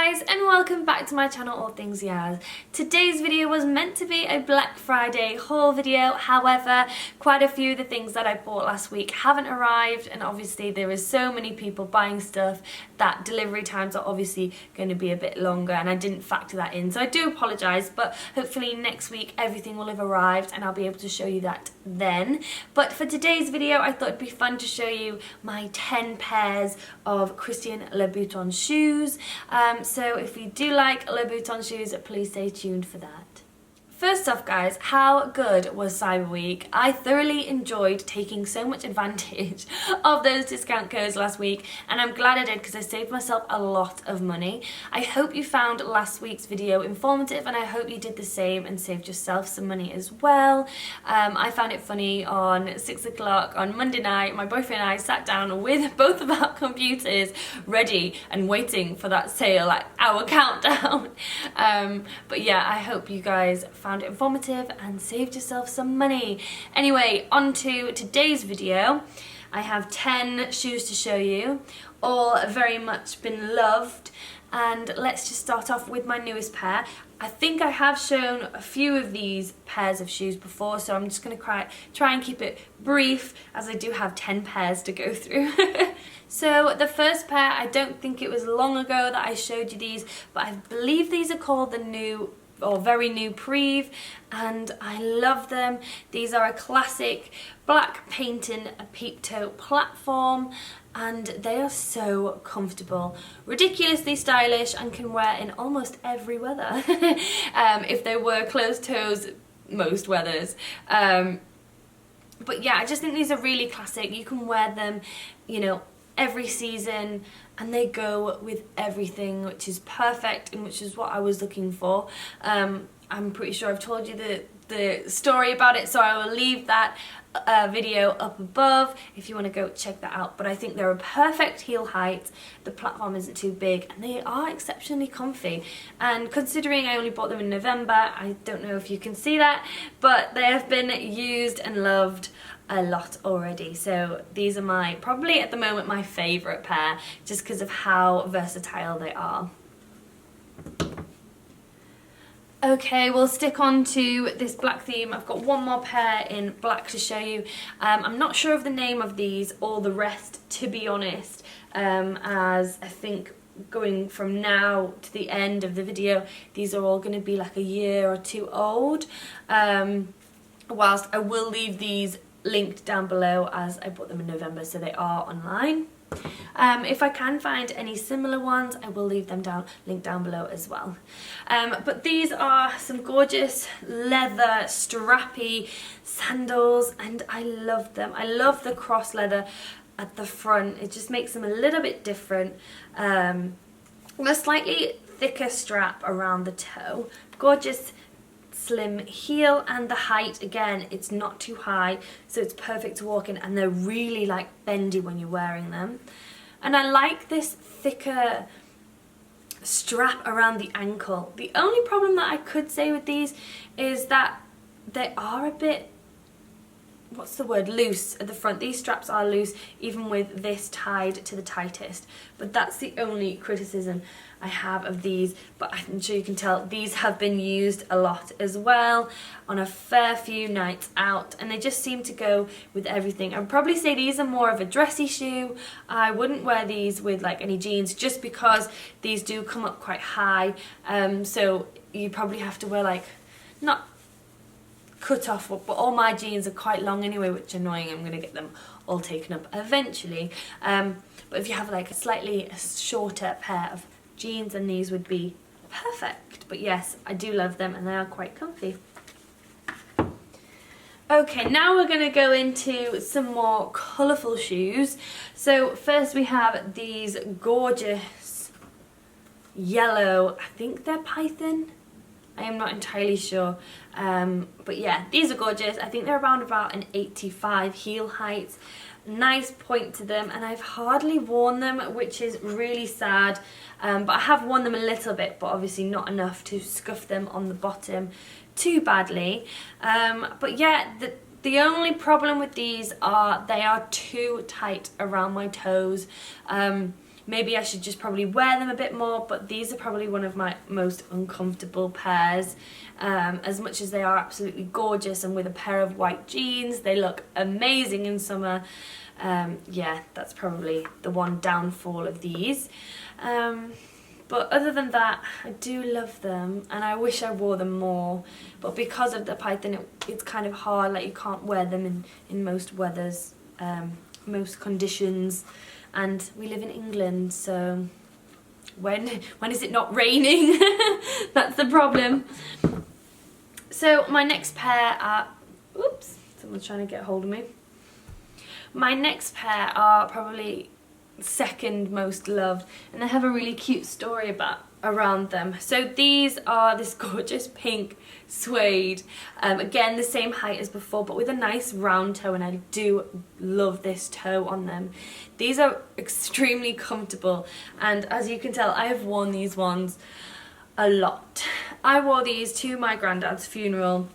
guys, and welcome back to my channel, All Things Yazz. Today's video was meant to be a Black Friday haul video, however, quite a few of the things that I bought last week haven't arrived, and obviously there is so many people buying stuff that delivery times are obviously going to be a bit longer, and I didn't factor that in, so I do apologise, but hopefully next week everything will have arrived and I'll be able to show you that then. But for today's video, I thought it'd be fun to show you my 10 pairs of Christian Louboutin shoes. So if you do like Louboutin shoes, please stay tuned for that. First off guys, how good was Cyber Week? I thoroughly enjoyed taking so much advantage of those discount codes last week, and I'm glad I did because I saved myself a lot of money. I hope you found last week's video informative, and I hope you did the same and saved yourself some money as well. I found it funny on 6 o'clock on Monday night, my boyfriend and I sat down with both of our computers ready and waiting for that sale, like our countdown. But yeah, I hope you guys found it informative and saved yourself some money. Anyway, on to today's video. I have 10 shoes to show you, all very much been loved, and let's just start off with my newest pair. I think I have shown a few of these pairs of shoes before, so I'm just going to try and keep it brief as I do have 10 pairs to go through. So the first pair, I don't think it was long ago that I showed you these, but I believe these are called the new or very new Preve, and I love them. These are a classic black painting a peep toe platform, and they are so comfortable, ridiculously stylish, and can wear in almost every weather. If they were closed toes most weathers. But yeah, I just think these are really classic. You can wear them, you know, every season, and they go with everything, which is perfect and which is what I was looking for. I'm pretty sure I've told you the story about it, so I will leave that video up above if you want to go check that out. But I think they're a perfect heel height, the platform isn't too big, and they are exceptionally comfy. And considering I only bought them in November, I don't know if you can see that, but they have been used and loved a lot already. So these are probably at the moment my favourite pair, just because of how versatile they are. Okay, we'll stick on to this black theme. I've got one more pair in black to show you. I'm not sure of the name of these or the rest, to be honest, as I think going from now to the end of the video, these are all going to be like a year or two old. Whilst I will leave these linked down below, as I bought them in November, so they are online. If I can find any similar ones, I will leave them linked down below as well. But these are some gorgeous leather strappy sandals, and I love them. I love the cross leather at the front. It just makes them a little bit different. With a slightly thicker strap around the toe. Gorgeous slim heel, and the height, again, it's not too high, so it's perfect to walk in, and they're really like bendy when you're wearing them. And I like this thicker strap around the ankle. The only problem that I could say with these is that they are a bit, what's the word, loose at the front. These straps are loose even with this tied to the tightest, but that's the only criticism I have of these. But I'm sure you can tell these have been used a lot as well on a fair few nights out, and they just seem to go with everything. I'd probably say these are more of a dressy shoe. I wouldn't wear these with like any jeans, just because these do come up quite high, so you probably have to wear like, not cut off, but all my jeans are quite long anyway, which is annoying. I'm going to get them all taken up eventually. But if you have like a slightly shorter pair of jeans, then these would be perfect. But yes, I do love them, and they are quite comfy. Okay, now we're going to go into some more colourful shoes. So first we have these gorgeous yellow, I think they're python, I am not entirely sure, but yeah, these are gorgeous. I think they're around about an 85 heel height. Nice point to them, and I've hardly worn them, which is really sad, but I have worn them a little bit, but obviously not enough to scuff them on the bottom too badly. But yeah, the only problem with these are they are too tight around my toes. maybe I should just probably wear them a bit more, but these are probably one of my most uncomfortable pairs. As much as they are absolutely gorgeous, and with a pair of white jeans, they look amazing in summer. Yeah, that's probably the one downfall of these. But other than that, I do love them, and I wish I wore them more. But because of the python, it's kind of hard. Like, you can't wear them in most weathers, most conditions. And we live in England, so when is it not raining? That's the problem. So my next pair are, oops, someone's trying to get hold of me. My next pair are probably second most loved, and I have a really cute story around them. So these are this gorgeous pink suede, again the same height as before, but with a nice round toe, and I do love this toe on them. These are extremely comfortable, and as you can tell, I have worn these ones a lot. I wore these to my granddad's funeral,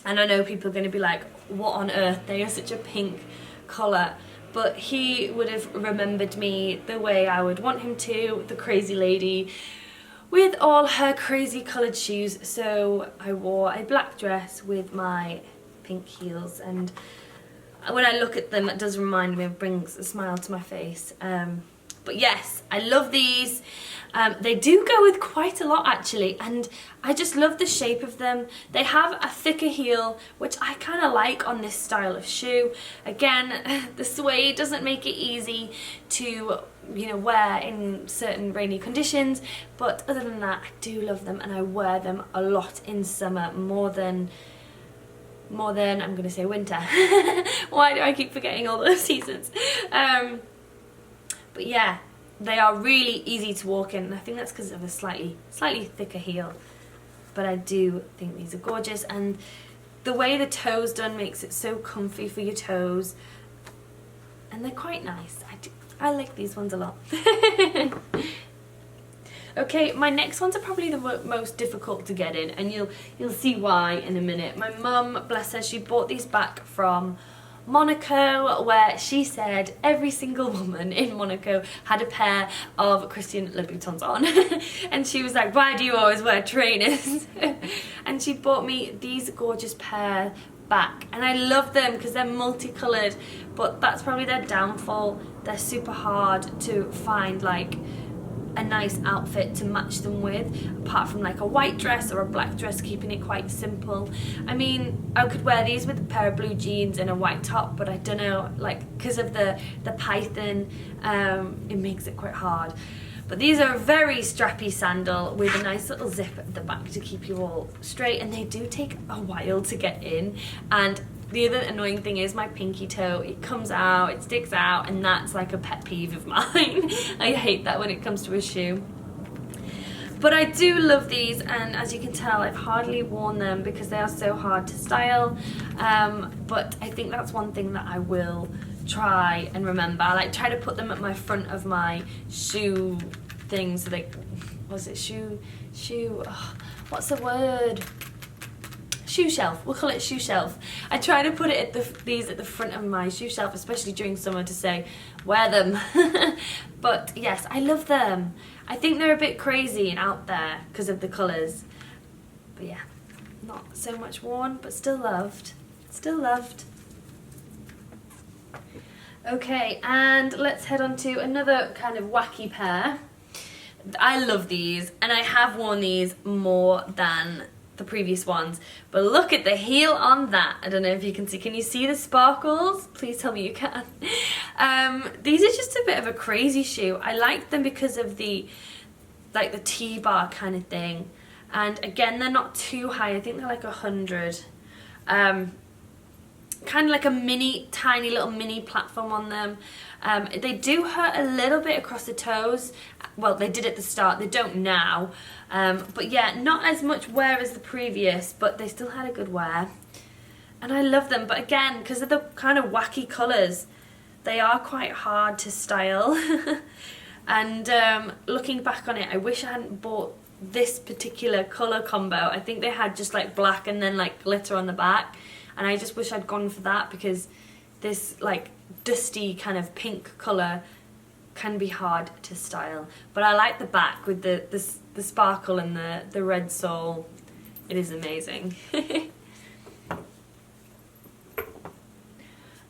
and I know people are going to be like, what on earth, they are such a pink colour. But he would have remembered me the way I would want him to, the crazy lady with all her crazy coloured shoes. So I wore a black dress with my pink heels, and when I look at them, it does remind me, it brings a smile to my face. But yes, I love these. They do go with quite a lot actually, and I just love the shape of them. They have a thicker heel, which I kind of like on this style of shoe. Again, the suede doesn't make it easy to, you know, wear in certain rainy conditions, but other than that, I do love them, and I wear them a lot in summer, more than I'm gonna say winter. Why do I keep forgetting all those seasons? But yeah, they are really easy to walk in, and I think that's because of a slightly thicker heel. But I do think these are gorgeous, and the way the toe's done makes it so comfy for your toes, and they're quite nice. I like these ones a lot. Okay, my next ones are probably the most difficult to get in, and you'll see why in a minute. My mum, bless her, she bought these back from Monaco, where she said every single woman in Monaco had a pair of Christian Louboutins on. And she was like, why do you always wear trainers? And she bought me these gorgeous pair back, and I love them because they're multicolored, but that's probably their downfall. They're super hard to find like a nice outfit to match them with, apart from like a white dress or a black dress, keeping it quite simple. I mean, I could wear these with a pair of blue jeans and a white top, but I don't know, like, because of the python, it makes it quite hard. But these are a very strappy sandal with a nice little zip at the back to keep you all straight, and they do take a while to get in. And the other annoying thing is my pinky toe, it comes out, it sticks out, and that's like a pet peeve of mine. I hate that when it comes to a shoe. But I do love these, and as you can tell, I've hardly worn them because they are so hard to style. But I think that's one thing that I will try and remember. I like try to put them at my front of my shoe things. So like, was it shoe? Oh, what's the word? Shoe shelf. We'll call it shoe shelf. I try to put it at these at the front of my shoe shelf, especially during summer, to say wear them. But yes, I love them. I think they're a bit crazy and out there because of the colours. But yeah, not so much worn, but still loved. Still loved. Okay, and let's head on to another kind of wacky pair. I love these, and I have worn these more than the previous ones, but look at the heel on that. I don't know if you can see. Can you see the sparkles? Please tell me you can. These are just a bit of a crazy shoe. I like them because of the like the T-bar kind of thing, and again, they're not too high. I think they're like 100. Kind of like a tiny little mini platform on them. They do hurt a little bit across the toes. Well, they did at the start, they don't now. But yeah, not as much wear as the previous, but they still had a good wear. And I love them, but again, because of the kind of wacky colours, they are quite hard to style. And looking back on it, I wish I hadn't bought this particular colour combo. I think they had just like black and then like glitter on the back. And I just wish I'd gone for that, because this like dusty kind of pink colour can be hard to style. But I like the back with the sparkle and the red sole. It is amazing.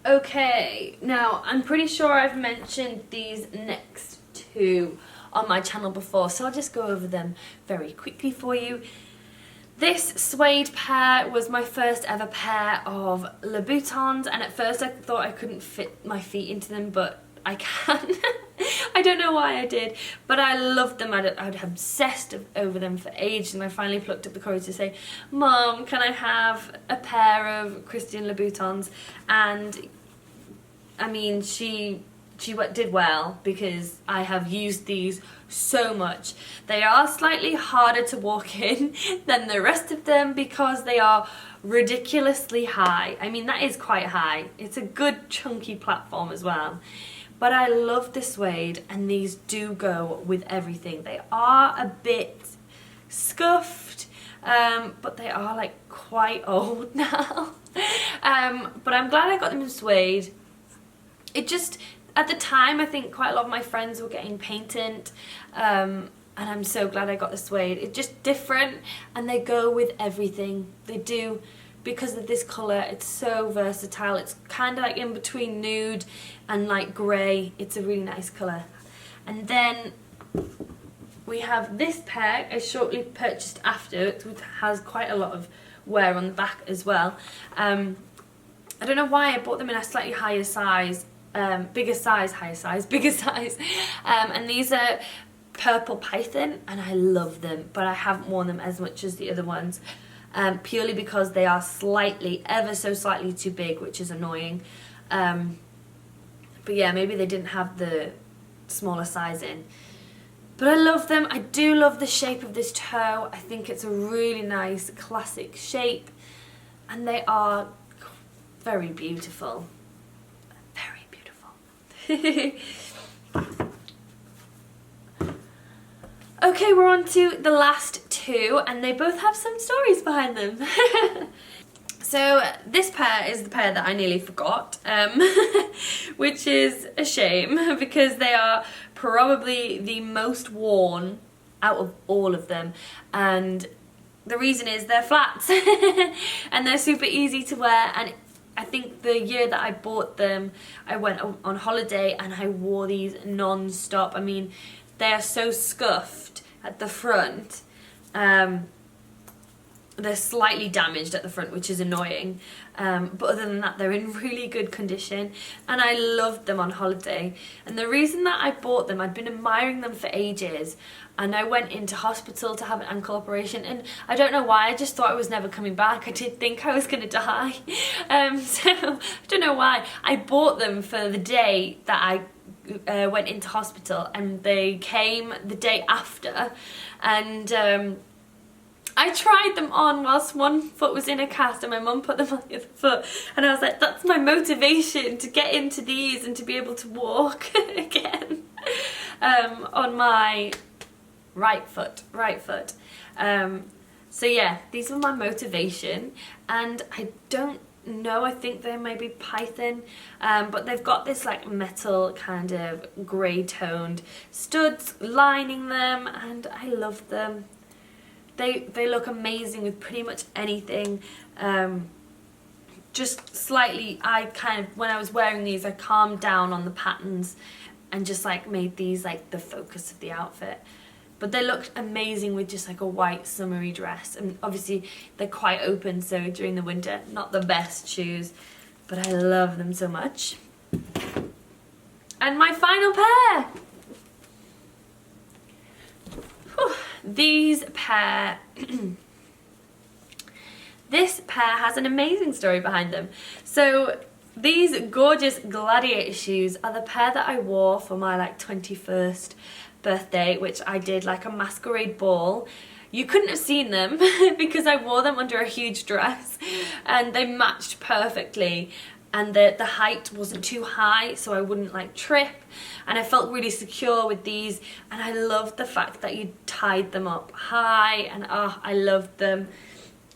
Okay, now I'm pretty sure I've mentioned these next two on my channel before, so I'll just go over them very quickly for you. This suede pair was my first ever pair of Louboutins, and at first I thought I couldn't fit my feet into them, but I can. I don't know why I did, but I loved them. I'd obsessed over them for ages, and I finally plucked up the courage to say, Mom, can I have a pair of Christian Louboutins? And I mean, she did well, because I have used these so much. They are slightly harder to walk in than the rest of them because they are ridiculously high. I mean, that is quite high. It's a good chunky platform as well. But I love the suede, and these do go with everything. They are a bit scuffed, but they are like quite old now. But I'm glad I got them in suede. It just, at the time, I think quite a lot of my friends were getting patent, and I'm so glad I got the suede. It's just different, and they go with everything. They do. Because of this colour, it's so versatile. It's kind of like in between nude and like grey. It's a really nice colour. And then we have this pair I shortly purchased after, which has quite a lot of wear on the back as well. I don't know why I bought them in a slightly higher size, bigger size. And these are purple python, and I love them, but I haven't worn them as much as the other ones. Purely because they are slightly, ever so slightly too big, which is annoying. But yeah, maybe they didn't have the smaller size in. But I love them. I do love the shape of this toe. I think it's a really nice classic shape, and they are very beautiful. Very beautiful. Okay, we're on to the last two, and they both have some stories behind them. So this pair is the pair that I nearly forgot, which is a shame, because they are probably the most worn out of all of them, and the reason is they're flats. And they're super easy to wear, and I think the year that I bought them, I went on holiday and I wore these non-stop. I mean, they are so scuffed at the front. They're slightly damaged at the front, which is annoying. But other than that, they're in really good condition. And I loved them on holiday. And the reason that I bought them, I'd been admiring them for ages. And I went into hospital to have an ankle operation. And I don't know why, I just thought I was never coming back. I did think I was going to die. So I don't know why. I bought them for the day that I went into hospital, and they came the day after, and I tried them on whilst one foot was in a cast, and my mum put them on the other foot, and I was like, that's my motivation to get into these and to be able to walk again on my right foot. So yeah, these were my motivation, and I don't know, I think they may be python, but they've got this like metal kind of grey toned studs lining them, and I love them. They look amazing with pretty much anything. Just slightly, when I was wearing these, I calmed down on the patterns and just like made these like the focus of the outfit. But they looked amazing with just like a white summery dress, and obviously they're quite open, so during the winter, not the best shoes, but I love them so much. And my final pair! Whew. These pair, this pair has an amazing story behind them. So these gorgeous Gladiator shoes are the pair that I wore for my like 21st birthday, which I did like a masquerade ball. You couldn't have seen them because I wore them under a huge dress, and they matched perfectly. And the height wasn't too high, so I wouldn't like trip, and I felt really secure with these. And I loved the fact that you tied them up high, and oh, I loved them.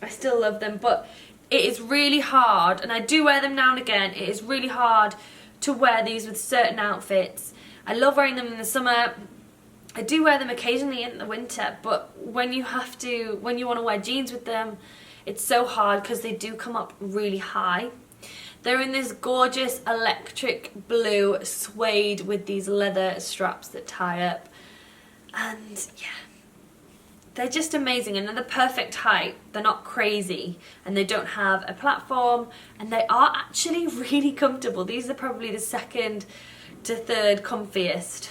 I still love them, but it is really hard, and I do wear them now and again. It is really hard to wear these with certain outfits. I love wearing them in the summer. I do wear them occasionally in the winter, but when you want to wear jeans with them, it's so hard because they do come up really high. They're in this gorgeous electric blue suede with these leather straps that tie up. And yeah, they're just amazing, and they're the perfect height. They're not crazy, and they don't have a platform, and they are actually really comfortable. These are probably the second to third comfiest.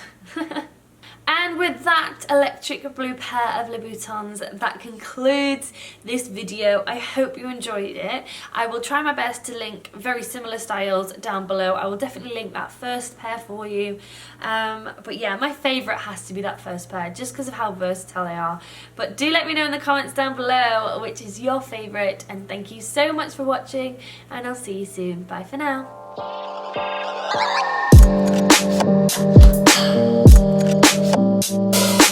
And with that electric blue pair of Louboutins, that concludes this video. I hope you enjoyed it. I will try my best to link very similar styles down below. I will definitely link that first pair for you. But yeah, my favourite has to be that first pair, just because of how versatile they are. But do let me know in the comments down below which is your favourite, and thank you so much for watching, and I'll see you soon. Bye for now. Thank you.